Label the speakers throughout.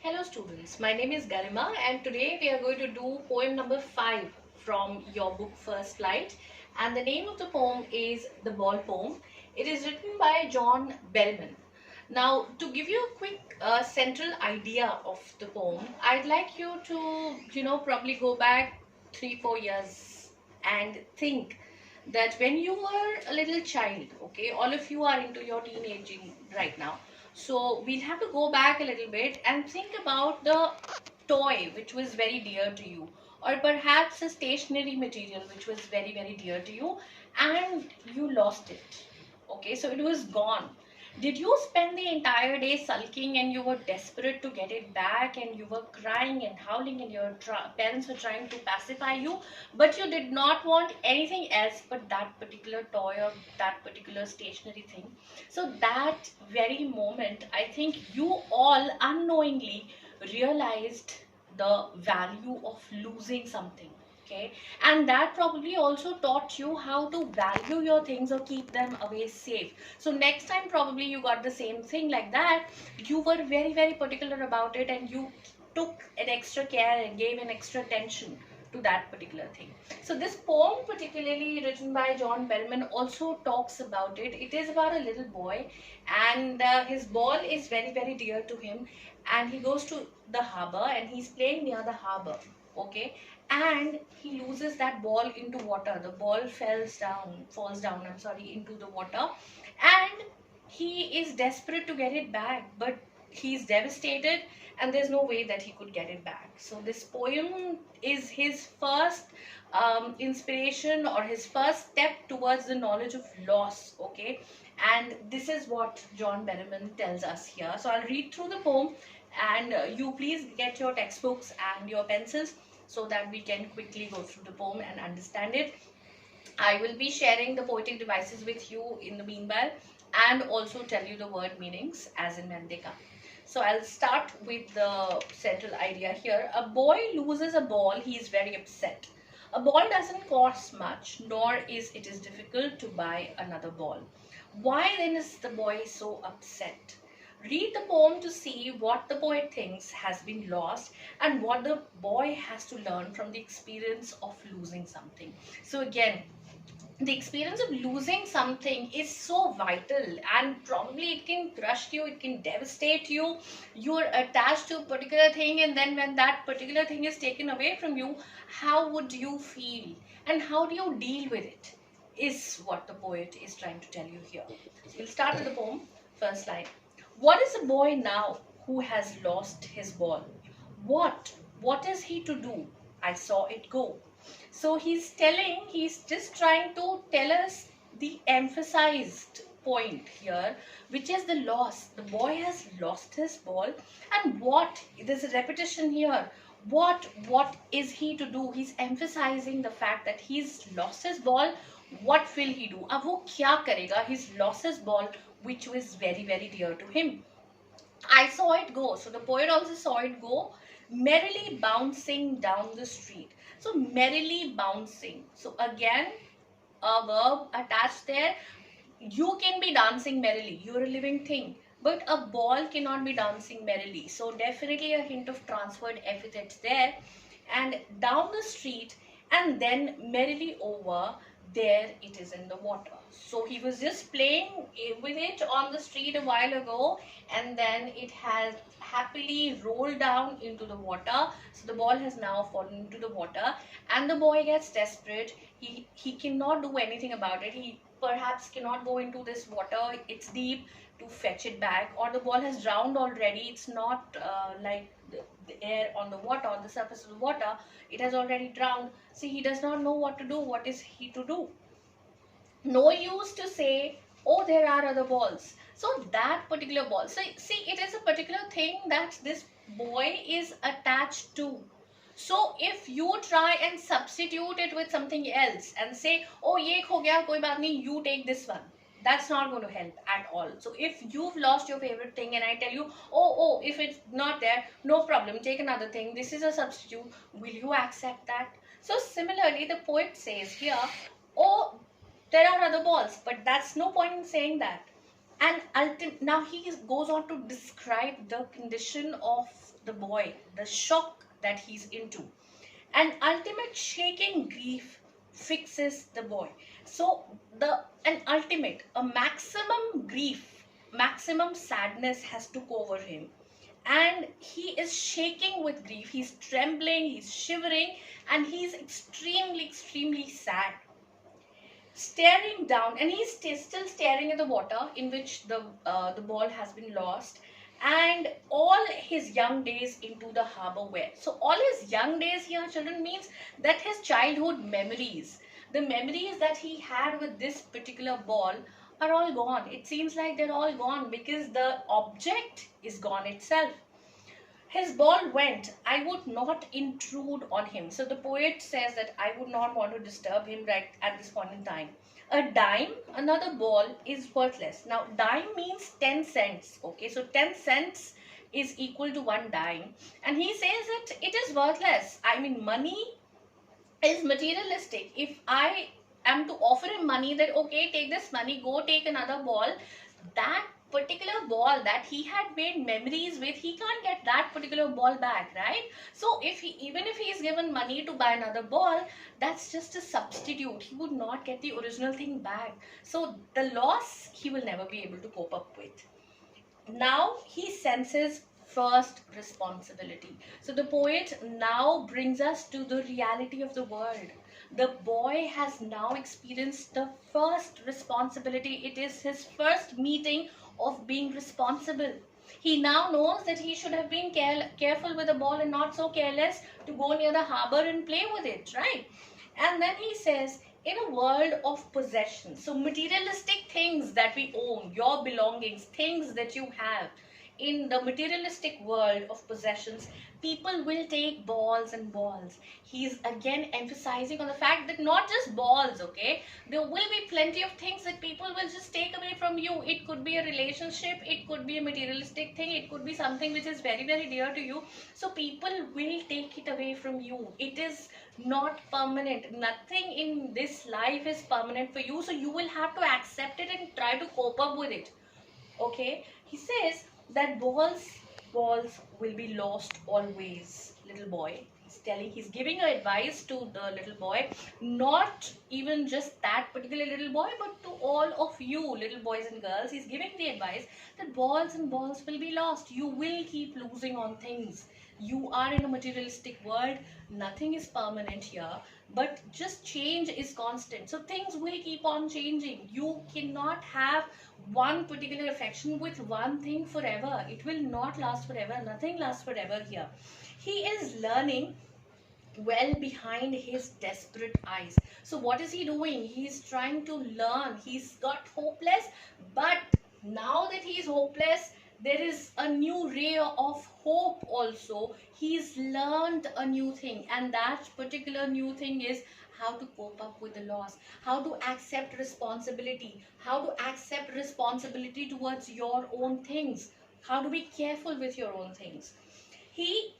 Speaker 1: Hello students, my name is Garima and today we are going to do poem number 5 from your book First Light, and the name of the poem is The Ball Poem. It is written by John Berryman. Now, to give you a quick central idea of the poem, I'd like you to, probably go back 3-4 years and think that when you were a little child, okay, all of you are into your teenaging right now. So we'll have to go back a little bit and think about the toy which was very dear to you, or perhaps a stationery material which was very, very dear to you, and you lost it. Okay, so it was gone. Did you spend the entire day sulking and you were desperate to get it back and you were crying and howling and your parents were trying to pacify you, but you did not want anything else but that particular toy or that particular stationery thing? So that very moment, I think you all unknowingly realized the value of losing something. Okay, and that probably also taught you how to value your things or keep them away safe. So next time probably you got the same thing like that, you were very, very particular about it and you took an extra care and gave an extra attention to that particular thing. So this poem, particularly written by John Bellman, also talks about it. It is about a little boy, and his ball is very, very dear to him, and he goes to the harbor and he's playing near the harbor. Okay, and he loses that ball into water. The ball falls down, I'm sorry, into the water, and he is desperate to get it back, but he's devastated and there's no way that he could get it back. So this poem is his first inspiration or his first step towards the knowledge of loss. Okay, and this is what John Berryman tells us here. So I'll read through the poem, and you please get your textbooks and your pencils so that we can quickly go through the poem and understand it. I will be sharing the poetic devices with you in the meanwhile, and also tell you the word meanings as and when they come. So I'll start with the central idea here. A boy loses a ball, he is very upset. A ball doesn't cost much, nor is it difficult to buy another ball. Why then is the boy so upset? Read the poem to see what the poet thinks has been lost and what the boy has to learn from the experience of losing something. So again, the experience of losing something is so vital, and probably it can crush you, it can devastate you. You're attached to a particular thing, and then when that particular thing is taken away from you, how would you feel and how do you deal with it, is what the poet is trying to tell you here. So we'll start with the poem. First line. What is a boy now who has lost his ball? What is he to do? I saw it go. So he's just trying to tell us the emphasized point here, which is the loss. The boy has lost his ball, and there's a repetition here. What is he to do? He's emphasizing the fact that he's lost his ball. What will he do? अब वो क्या करेगा? He's lost his ball, which was very, very dear to him. I saw it go. So the poet also saw it go, merrily bouncing down the street. So merrily bouncing. So again, a verb attached there. You can be dancing merrily. You're a living thing. But a ball cannot be dancing merrily. So definitely a hint of transferred epithets there. And down the street, and then merrily over, there it is in the water. So he was just playing with it on the street a while ago, and then it has happily rolled down into the water. So the ball has now fallen into the water, and the boy gets desperate. He cannot do anything about it. He perhaps cannot go into this water, it's deep, to fetch it back, or the ball has drowned already. It's not like the air on the water, on the surface of the water, it has already drowned. See, he does not know what to do. What is he to do? No use to say, oh, there are other balls. So that particular ball, so see, it is a particular thing that this boy is attached to. So if you try and substitute it with something else and say, oh, ye ek ho gaya, koi baat nahi, you take this one, that's not going to help at all. So if you've lost your favorite thing and I tell you, oh, if it's not there, no problem, take another thing, this is a substitute, will you accept that? So similarly, the poet says here, oh, there are other balls, but that's no point in saying that. And now goes on to describe the condition of the boy, the shock that he's into. An ultimate shaking grief fixes the boy. So a maximum grief, maximum sadness has took over him, and he is shaking with grief. He's trembling, he's shivering, and he's extremely sad, staring down, and he's still staring at the water in which the ball has been lost, and all his young days into the harbor were. So all his young days here, children, means that his childhood memories, the memories that he had with this particular ball, are all gone. It seems like they're all gone because the object is gone itself. His ball went. I would not intrude on him. So the poet says that I would not want to disturb him right at this point in time. A dime, another ball, is worthless. Now, dime means 10 cents. Okay, so 10 cents is equal to one dime. And he says that it is worthless. I mean, money is materialistic. If I am to offer him money, that okay, take this money, go take another ball, that particular ball that he had made memories with, he can't get that particular ball back, right? So even if he is given money to buy another ball, that's just a substitute. He would not get the original thing back. So the loss he will never be able to cope up with. Now he senses first responsibility. So the poet now brings us to the reality of the world. The boy has now experienced the first responsibility. It is his first meeting of being responsible. He now knows that he should have been careful with the ball and not so careless to go near the harbor and play with it, right? And then he says, in a world of possessions, so materialistic things that we own, your belongings, things that you have, in the materialistic world of possessions, people will take balls and balls. He's again emphasizing on the fact that not just balls, okay? There will be plenty of things that people will just take away from you. It could be a relationship, it could be a materialistic thing, it could be something which is very dear to you. So people will take it away from you. It is not permanent. Nothing in this life is permanent for you. So you will have to accept it and try to cope up with it. Okay? He says that balls will be lost always, little boy. He's giving advice to the little boy, not even just that particular little boy, but to all of you little boys and girls. He's giving the advice that balls and balls will be lost. You will keep losing on things. You are in a materialistic world. Nothing is permanent here, but just change is constant. So things will keep on changing. You cannot have one particular affection with one thing forever. It will not last forever. Nothing lasts forever here. He is learning well behind his desperate eyes. So what is he doing? He's trying to learn. He's got hopeless, but now that he's hopeless, there is a new ray of hope also. He's learned a new thing, and that particular new thing is how to cope up with the loss, how to accept responsibility, how to accept responsibility towards your own things, how to be careful with your own things. He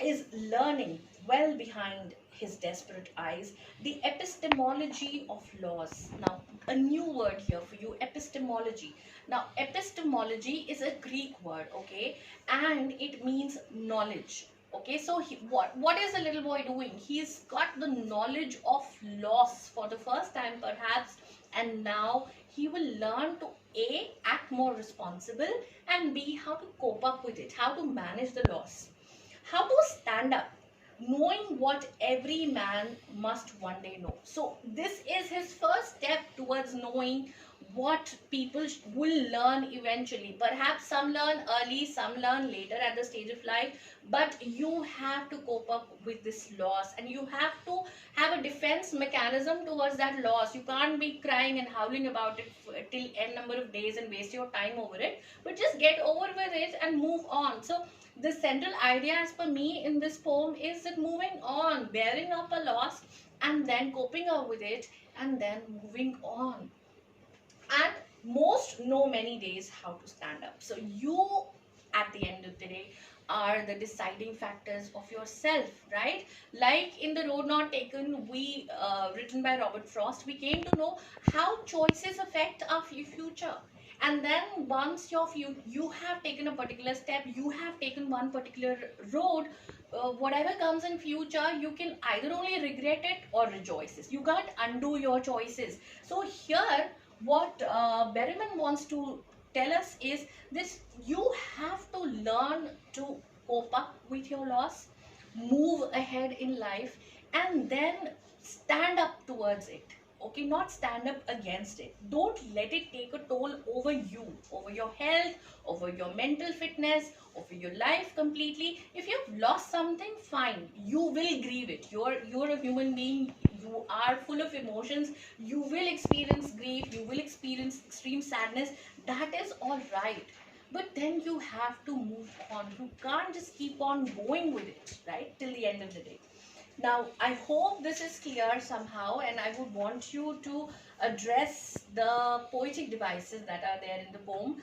Speaker 1: is learning well behind his desperate eyes the epistemology of laws. Now, a new word here for you, epistemology. Now, epistemology is a Greek word, okay, and it means knowledge. Okay, so what is the little boy doing? He's got the knowledge of loss for the first time perhaps, and now he will learn to A, act more responsible, and B, how to cope up with it, how to manage the loss, how to stand up, knowing what every man must one day know. So this is his first step towards knowing what people will learn eventually. Perhaps some learn early, some learn later at the stage of life, but you have to cope up with this loss, and you have to have a defense mechanism towards that loss. You can't be crying and howling about it till n number of days and waste your time over it, but just get over with it and move on. So the central idea as per me in this poem is that moving on, bearing up a loss, and then coping up with it, and then moving on. And most know many days how to stand up. So you, at the end of the day, are the deciding factors of yourself, right? Like in The Road Not Taken, written by Robert Frost, we came to know how choices affect our future. And then once you have taken a particular step, you have taken one particular road, whatever comes in future, you can either only regret it or rejoices. You can't undo your choices. So here what Berriman wants to tell us is this: you have to learn to cope up with your loss, move ahead in life, and then stand up towards it. Okay, not stand up against it. Don't let it take a toll over you, over your health, over your mental fitness, over your life completely. If you've lost something, fine, you will grieve it. You're a human being, you are full of emotions, you will experience grief, you will experience extreme sadness. That is all right, but then you have to move on. You can't just keep on going with it, right, till the end of the day. Now, I hope this is clear somehow, and I would want you to address the poetic devices that are there in the poem.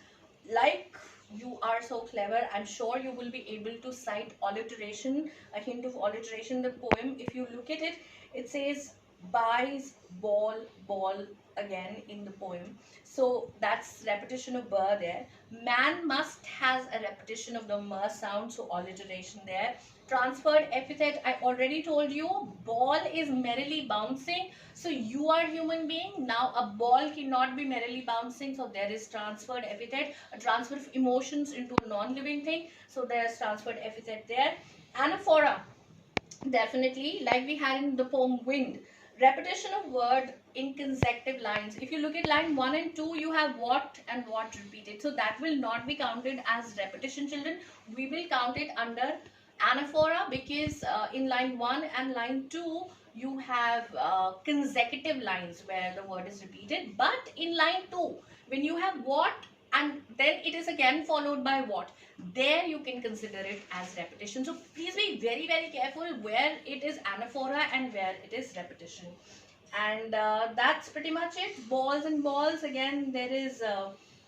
Speaker 1: Like, you are so clever, I'm sure you will be able to cite alliteration, a hint of alliteration in the poem. If you look at it, it says buys, ball, ball again in the poem. So that's repetition of burr there. Man must has a repetition of the mer sound, so alliteration there. Transferred epithet, I already told you, ball is merrily bouncing. So you are human being. Now a ball cannot be merrily bouncing. So there is transferred epithet, a transfer of emotions into a non-living thing. So there is transferred epithet there. Anaphora, definitely, like we had in the poem Wind. Repetition of word in consecutive lines. If you look at line 1 and 2, you have what and what repeated. So that will not be counted as repetition, children. We will count it under anaphora, because in line 1 and line 2, you have consecutive lines where the word is repeated. But in line 2, when you have what and then it is again followed by what, there you can consider it as repetition. So please be very, very careful where it is anaphora and where it is repetition. And that's pretty much it. Balls and balls, again there is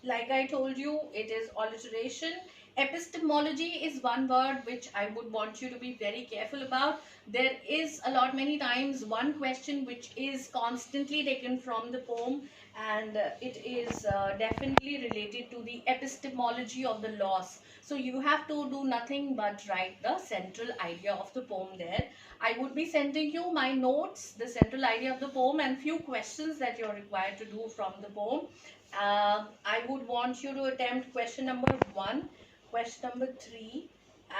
Speaker 1: like I told you, it is alliteration. Epistemology is one word which I would want you to be very careful about. There is a lot many times one question which is constantly taken from the poem, and it is definitely related to the epistemology of the loss. So you have to do nothing but write the central idea of the poem there. I would be sending you my notes, the central idea of the poem, and few questions that you're required to do from the poem. I would want you to attempt question number 1, question number 3,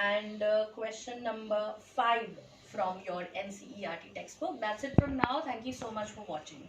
Speaker 1: and question number 5 from your NCERT textbook. That's it from now. Thank you so much for watching.